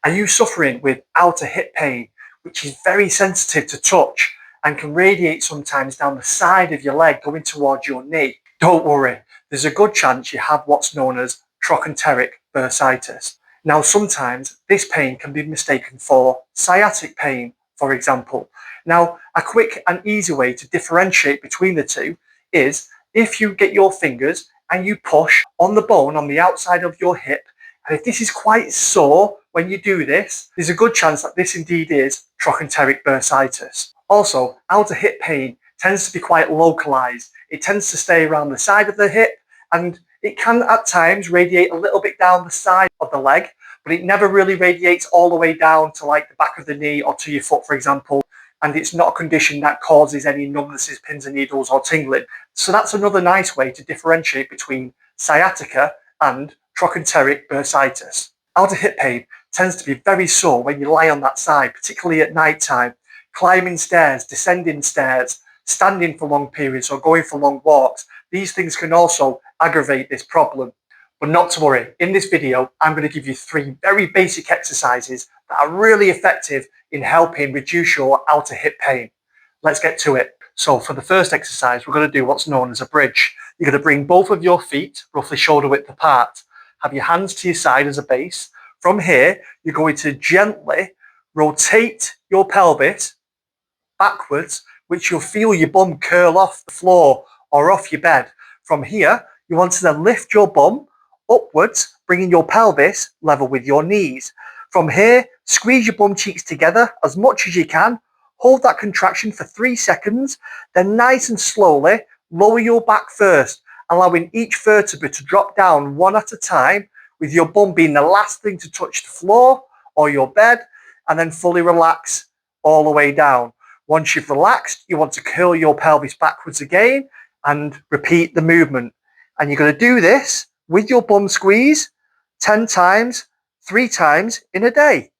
Are you suffering with outer hip pain, which is very sensitive to touch and can radiate sometimes down the side of your leg going towards your knee? Don't worry, there's a good chance you have what's known as trochanteric bursitis. Now, sometimes this pain can be mistaken for sciatic pain, for example. Now, a quick and easy way to differentiate between the two is if you get your fingers and you push on the bone on the outside of your hip, and if this is quite sore when you do this, there's a good chance that this indeed is trochanteric bursitis. Also, outer hip pain tends to be quite localized. It tends to stay around the side of the hip, and it can at times radiate a little bit down the side of the leg, but it never really radiates all the way down to like the back of the knee or to your foot, for example. And it's not a condition that causes any numbnesses, pins and needles, or tingling. So that's another nice way to differentiate between sciatica and trochanteric bursitis. Outer hip pain tends to be very sore when you lie on that side, particularly at night time. Climbing stairs, descending stairs, standing for long periods or going for long walks. These things can also aggravate this problem. But not to worry, in this video, I'm going to give you 3 very basic exercises that are really effective in helping reduce your outer hip pain. Let's get to it. So for the first exercise, we're going to do what's known as a bridge. You're going to bring both of your feet roughly shoulder width apart. Have your hands to your side as a base. From here, you're going to gently rotate your pelvis backwards, which you'll feel your bum curl off the floor or off your bed. From here, you want to then lift your bum upwards, bringing your pelvis level with your knees. From here, squeeze your bum cheeks together as much as you can. Hold that contraction for 3 seconds, then nice and slowly lower your back first, allowing each vertebra to drop down one at a time, with your bum being the last thing to touch the floor or your bed, and then fully relax all the way down. Once you've relaxed, you want to curl your pelvis backwards again and repeat the movement. And you're going to do this with your bum squeeze 10 times, 3 times in a day.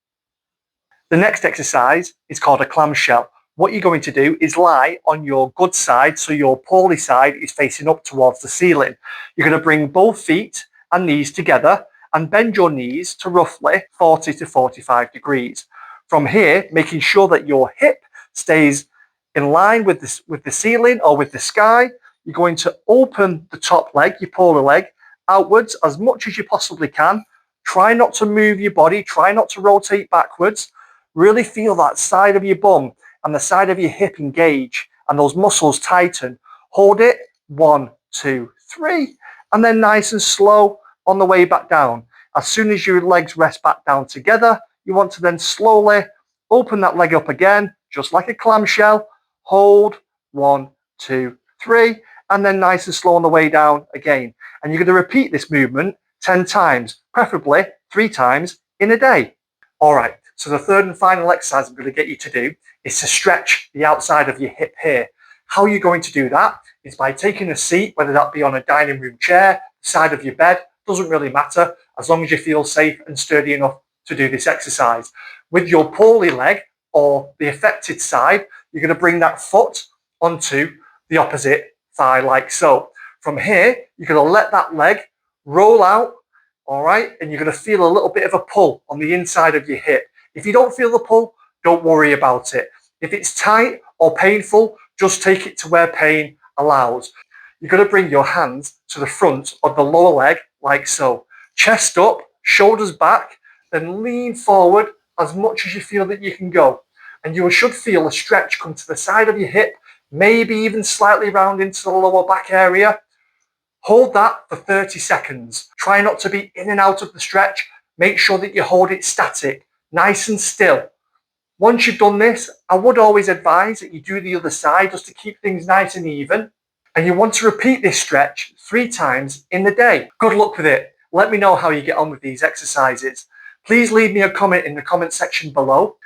The next exercise is called a clamshell. What you're going to do is lie on your good side, so your poorly side is facing up towards the ceiling. You're going to bring both feet and knees together and bend your knees to roughly 40 to 45 degrees. From here, making sure that your hip stays in line with the ceiling or with the sky, you're going to open the top leg, your polar leg, outwards as much as you possibly can. Try not to move your body, try not to rotate backwards. Really feel that side of your bum and the side of your hip engage and those muscles tighten. Hold it, 1, 2, 3, and then nice and slow on the way back down. As soon as your legs rest back down together, you want to then slowly open that leg up again, just like a clamshell. Hold, 1, 2, 3, and then nice and slow on the way down again. And you're going to repeat this movement 10 times, preferably 3 times in a day. All right, so the third and final exercise I'm going to get you to do is to stretch the outside of your hip here. How you're going to do that is by taking a seat, whether that be on a dining room chair, side of your bed, doesn't really matter, as long as you feel safe and sturdy enough to do this exercise. With your poorly leg or the affected side, you're going to bring that foot onto the opposite thigh like so. From here, you're going to let that leg roll out, all right? And you're going to feel a little bit of a pull on the inside of your hip. If you don't feel the pull, don't worry about it. If it's tight or painful, just take it to where pain allows. You're going to bring your hands to the front of the lower leg like so. Chest up, shoulders back, then lean forward as much as you feel that you can go. And you should feel a stretch come to the side of your hip, maybe even slightly round into the lower back area. Hold that for 30 seconds. Try not to be in and out of the stretch. Make sure that you hold it static, nice and still. Once you've done this, I would always advise that you do the other side just to keep things nice and even. And you want to repeat this stretch 3 times in the day. Good luck with it. Let me know how you get on with these exercises. Please leave me a comment in the comment section below.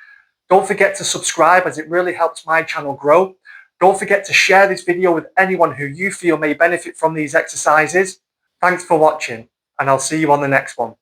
Don't forget to subscribe, as it really helps my channel grow. Don't forget to share this video with anyone who you feel may benefit from these exercises. Thanks for watching, and I'll see you on the next one.